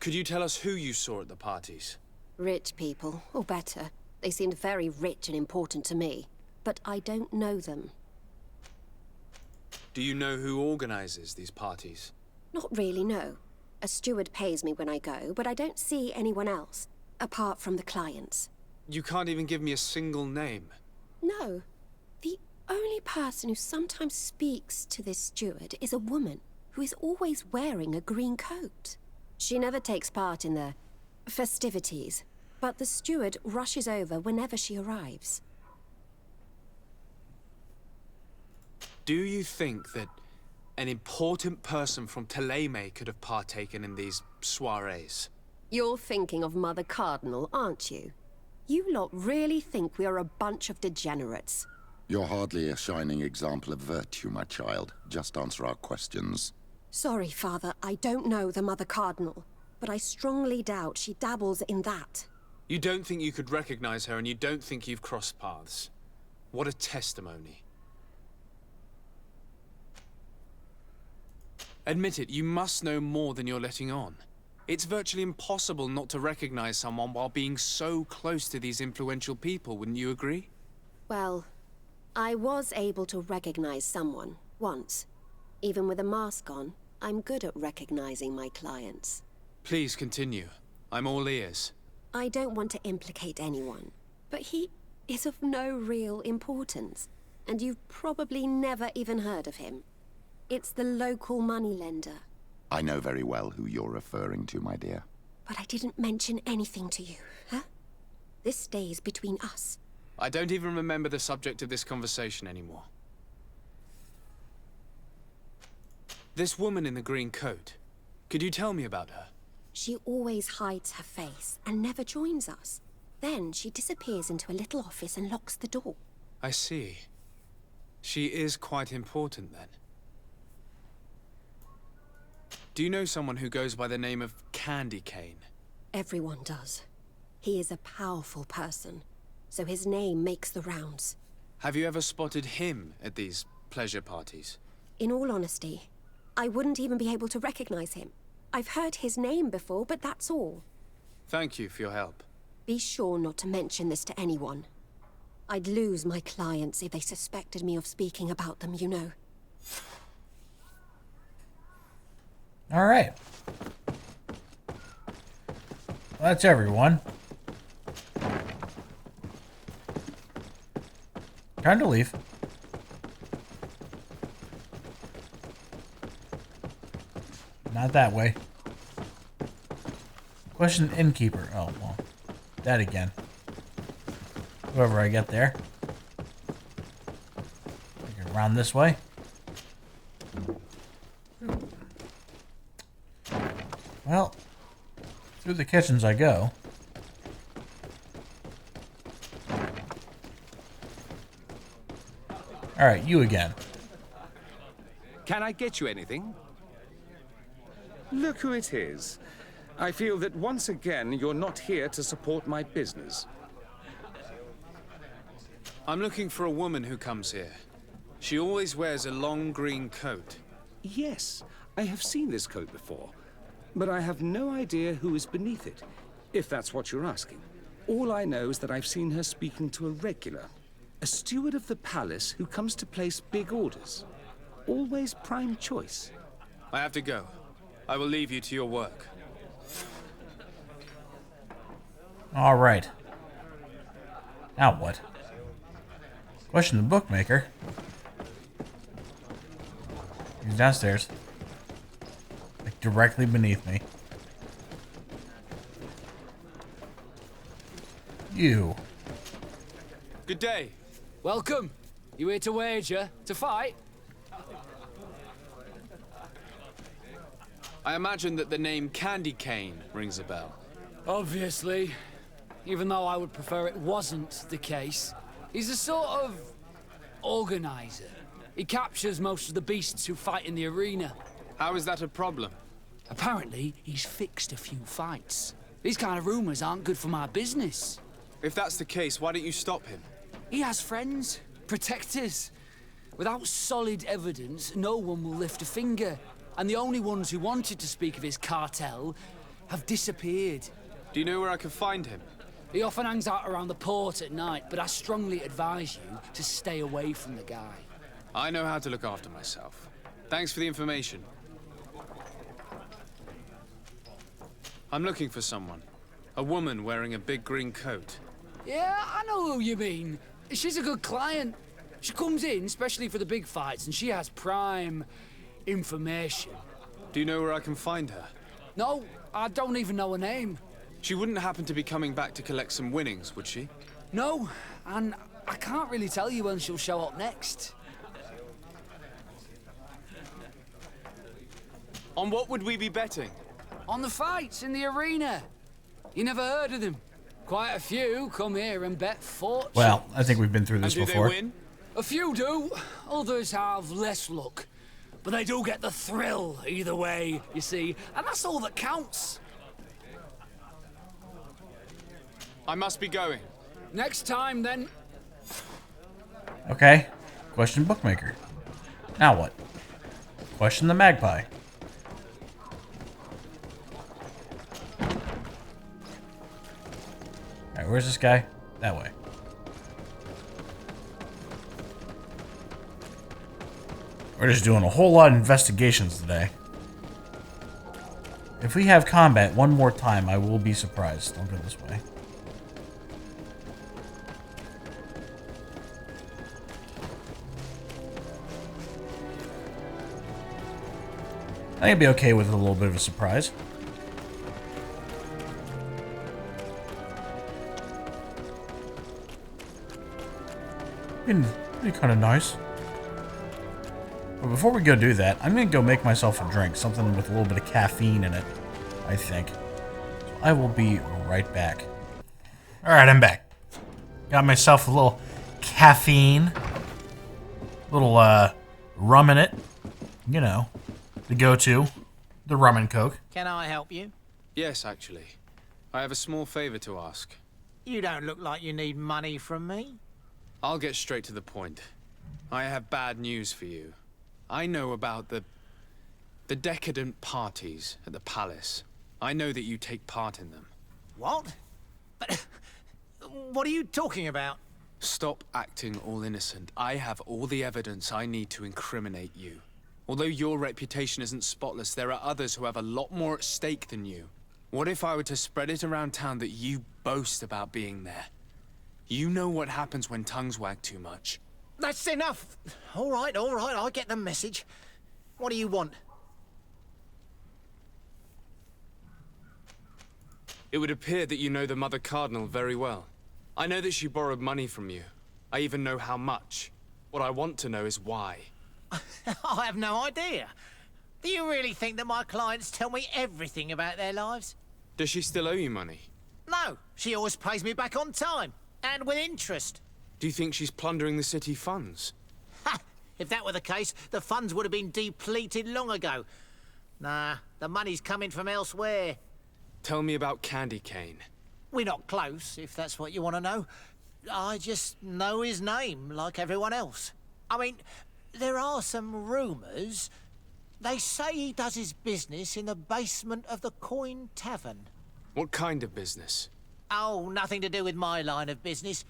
Could you tell us who you saw at the parties? Rich people, or better. They seemed very rich and important to me. But I don't know them. Do you know who organizes these parties? Not really, no. A steward pays me when I go, but I don't see anyone else, apart from the clients. You can't even give me a single name. No. The only person who sometimes speaks to this steward is a woman who is always wearing a green coat. She never takes part in the festivities, but the steward rushes over whenever she arrives. Do you think that an important person from Teleme could have partaken in these soirees? You're thinking of Mother Cardinal, aren't you? You lot really think we are a bunch of degenerates. You're hardly a shining example of virtue, my child. Just answer our questions. Sorry, Father, I don't know the Mother Cardinal, but I strongly doubt she dabbles in that. You don't think you could recognize her, and you don't think you've crossed paths. What a testimony. Admit it, you must know more than you're letting on. It's virtually impossible not to recognize someone while being so close to these influential people, wouldn't you agree? Well, I was able to recognize someone, once. Even with a mask on, I'm good at recognizing my clients. Please continue. I'm all ears. I don't want to implicate anyone, but he is of no real importance, and you've probably never even heard of him. It's the local moneylender. I know very well who you're referring to, my dear. But I didn't mention anything to you, huh? This stays between us. I don't even remember the subject of this conversation anymore. This woman in the green coat, could you tell me about her? She always hides her face and never joins us. Then she disappears into a little office and locks the door. I see. She is quite important then. Do you know someone who goes by the name of Candy Cane? Everyone does. He is a powerful person, so his name makes the rounds. Have you ever spotted him at these pleasure parties? In all honesty, I wouldn't even be able to recognize him. I've heard his name before, but that's all. Thank you for your help. Be sure not to mention this to anyone. I'd lose my clients if they suspected me of speaking about them, you know. All right. Well, that's everyone. Time to leave. Not that way. Question innkeeper. Oh, well. That again. Whoever I get there. I can round this way. Well, through the kitchens I go. Alright, you again. Can I get you anything? Look who it is. I feel that once again you're not here to support my business. I'm looking for a woman who comes here. She always wears a long green coat. Yes, I have seen this coat before, but I have no idea who is beneath it, if that's what you're asking. All I know is that I've seen her speaking to a regular, a steward of the palace who comes to place big orders. Always prime choice. I have to go. I will leave you to your work. All right. Now what? Question the bookmaker. He's downstairs. Like directly beneath me. You. Good day. Welcome. You here to wager? To fight? I imagine that the name Candy Cane rings a bell. Obviously. Even though I would prefer it wasn't the case. He's a sort of organizer. He captures most of the beasts who fight in the arena. How is that a problem? Apparently, he's fixed a few fights. These kind of rumors aren't good for my business. If that's the case, why don't you stop him? He has friends, protectors. Without solid evidence, no one will lift a finger. And the only ones who wanted to speak of his cartel have disappeared. Do you know where I can find him? He often hangs out around the port at night, but I strongly advise you to stay away from the guy. I know how to look after myself. Thanks for the information. I'm looking for someone. A woman wearing a big green coat. Yeah, I know who you mean. She's a good client. She comes in, especially for the big fights, and she has prime information. Do you know where I can find her? No, I don't even know her name. She wouldn't happen to be coming back to collect some winnings, would she? No, and I can't really tell you when she'll show up next. On what would we be betting? On the fights in the arena. You never heard of them? Quite a few come here and bet fortune. Well, I think we've been through this And do before. they win? A few do. Others have less luck. But they do get the thrill either way, you see. And that's all that counts. I must be going. Next time, then. Okay. Question bookmaker. Now what? Question the magpie. Alright, where's this guy? That way. We're just doing a whole lot of investigations today. If we have combat one more time, I will be surprised. Don't go this way. I think I'd be okay with a little bit of a surprise. It'd be kind of nice. But before we go do that, I'm going to go make myself a drink. Something with a little bit of caffeine in it, I think. So I will be right back. Alright, I'm back. Got myself a little caffeine. Little, rum in it. You know, the go-to. The rum and coke. Can I help you? Yes, actually. I have a small favor to ask. You don't look like you need money from me. I'll get straight to the point. I have bad news for you. I know about the decadent parties at the palace. I know that you take part in them. What? But what are you talking about? Stop acting all innocent. I have all the evidence I need to incriminate you. Although your reputation isn't spotless, there are others who have a lot more at stake than you. What if I were to spread it around town that you boast about being there? You know what happens when tongues wag too much. That's enough. All right, I get the message. What do you want? It would appear that you know the Mother Cardinal very well. I know that she borrowed money from you. I even know how much. What I want to know is why. I have no idea. Do you really think that my clients tell me everything about their lives? Does she still owe you money? No, she always pays me back on time. And with interest. Do you think she's plundering the city funds? Ha! If that were the case, the funds would have been depleted long ago. Nah, the money's coming from elsewhere. Tell me about Candy Cane. We're not close, if that's what you want to know. I just know his name, like everyone else. I mean, there are some rumours. They say he does his business in the basement of the Coin Tavern. What kind of business? Oh, nothing to do with my line of business.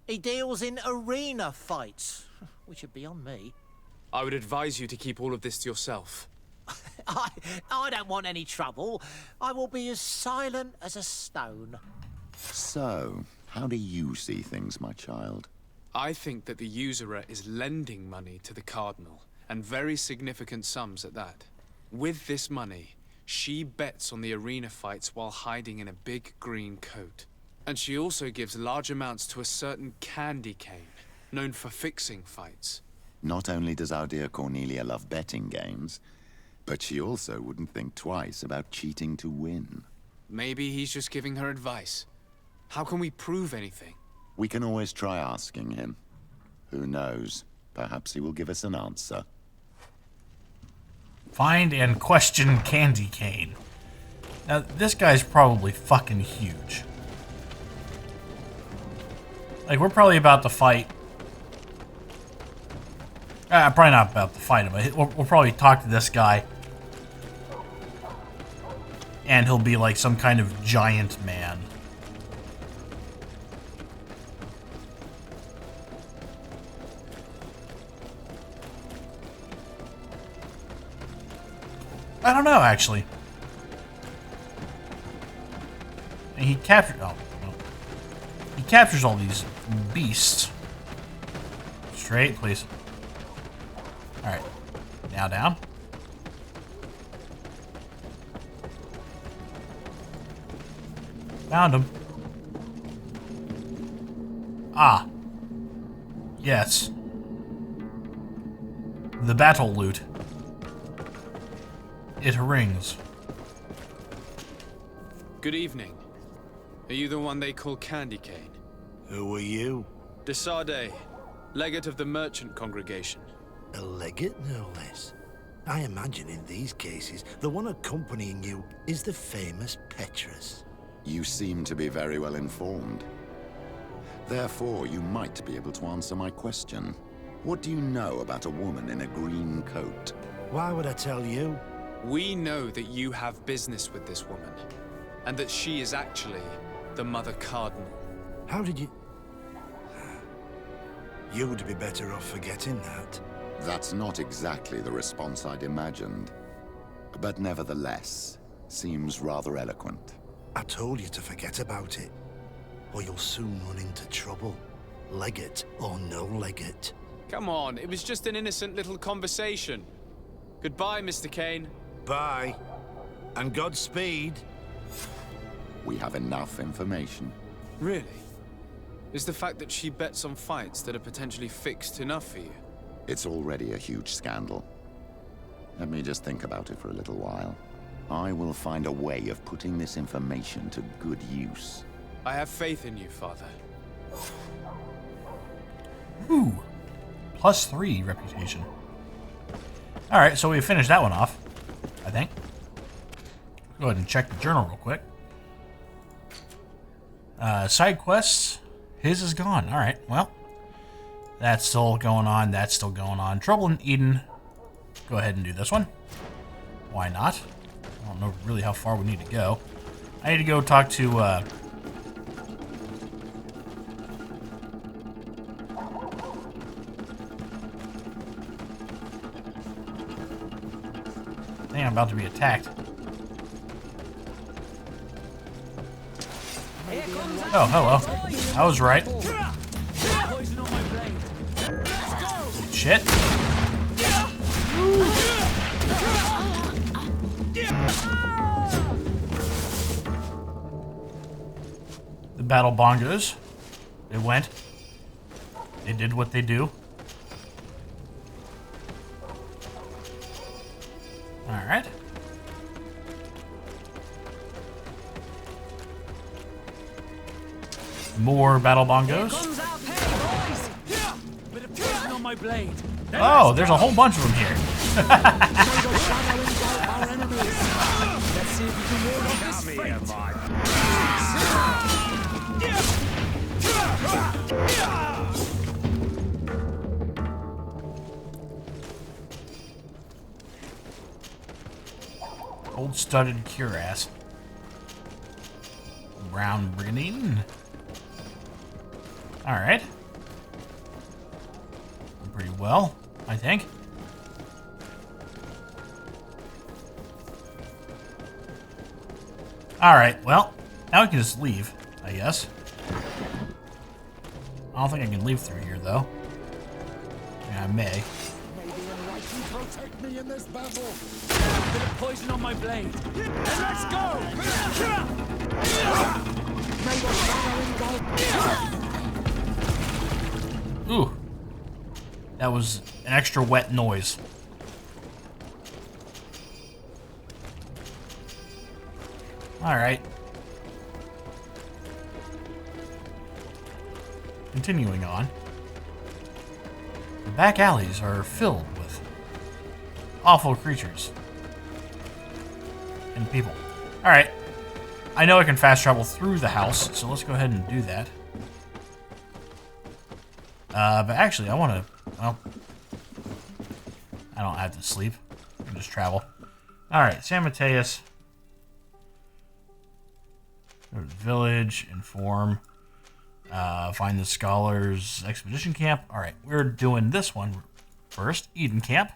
He deals in arena fights, which would be on me. I would advise you to keep all of this to yourself. I don't want any trouble. I will be as silent as a stone. So, how do you see things, my child? I think that the usurer is lending money to the Cardinal, and very significant sums at that. With this money, she bets on the arena fights while hiding in a big green coat. And she also gives large amounts to a certain Candy Cane, known for fixing fights. Not only does our dear Cornelia love betting games, but she also wouldn't think twice about cheating to win. Maybe he's just giving her advice. How can we prove anything? We can always try asking him. Who knows? Perhaps he will give us an answer. Find and question Candy Cane. Now, this guy's probably fucking huge. Like, we're probably about to fight. Probably not about to fight him, but we'll probably talk to this guy. and he'll be like some kind of giant man. I don't know, actually. And he captured. Oh, no. He captures all these beasts. Straight, please. All right, now down. Found him. Ah. Yes. The battle loot. It rings. Good evening. Are you the one they call Candy Cane? Who are you? Desade, legate of the merchant congregation. A legate, no less. I imagine in these cases, the one accompanying you is the famous Petrus. You seem to be very well informed. Therefore, you might be able to answer my question. What do you know about a woman in a green coat? Why would I tell you? We know that you have business with this woman, and that she is actually the Mother Cardinal. How did you... You would be better off forgetting that. That's not exactly the response I'd imagined. But nevertheless, seems rather eloquent. I told you to forget about it, or you'll soon run into trouble. Legate or no legate. Come on, it was just an innocent little conversation. Goodbye, Mr. Kane. Bye, and Godspeed. We have enough information. Really? Is the fact that she bets on fights that are potentially fixed enough for you? It's already a huge scandal. Let me just think about it for a little while. I will find a way of putting this information to good use. I have faith in you, Father. Ooh. +3 reputation. Alright, so we finished that one off, I think. Go ahead and check the journal real quick. Side quests. His is gone. Alright, well. That's still going on. That's still going on. Trouble in Eden. Go ahead and do this one. Why not? I don't know really how far we need to go. I need to go talk to, I think I'm about to be attacked. Oh, hello. I was right. Shit. The battle bongos. They went. They did what they do. Alright. More battle bongos. Oh, there's a whole bunch of them here. Old studded cuirass. Brown brigandine. Alright. Pretty well, I think. Alright, well, now we can just leave, I guess. I don't think I can leave through here, though. Yeah, I may. Protect me in this battle. A bit of poison on my blade. And let's go! Ooh. That was an extra wet noise. Alright. Continuing on. The back alleys are filled with awful creatures and people. Alright. I know I can fast travel through the house, so let's go ahead and do that. But actually, I want to... Well, I don't have to sleep. I can just travel. Alright, San Mateus. Go to the village, inform, find the scholars' expedition camp. Alright, we're doing this one first, Eden Camp,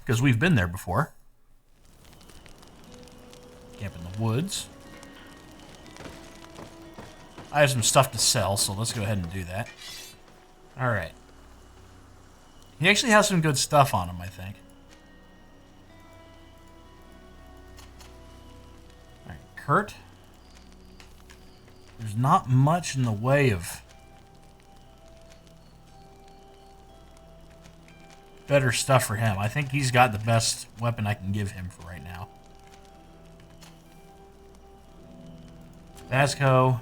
because we've been there before. Camp in the woods. I have some stuff to sell, so let's go ahead and do that. Alright. He actually has some good stuff on him, I think. Alright, Kurt. There's not much in the way of better stuff for him. I think he's got the best weapon I can give him for right now. Vasco.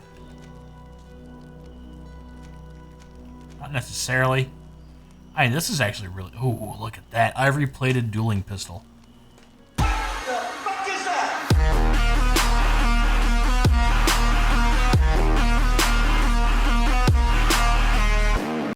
Not necessarily. I mean, this is actually really... Ooh, look at that. Ivory-plated dueling pistol.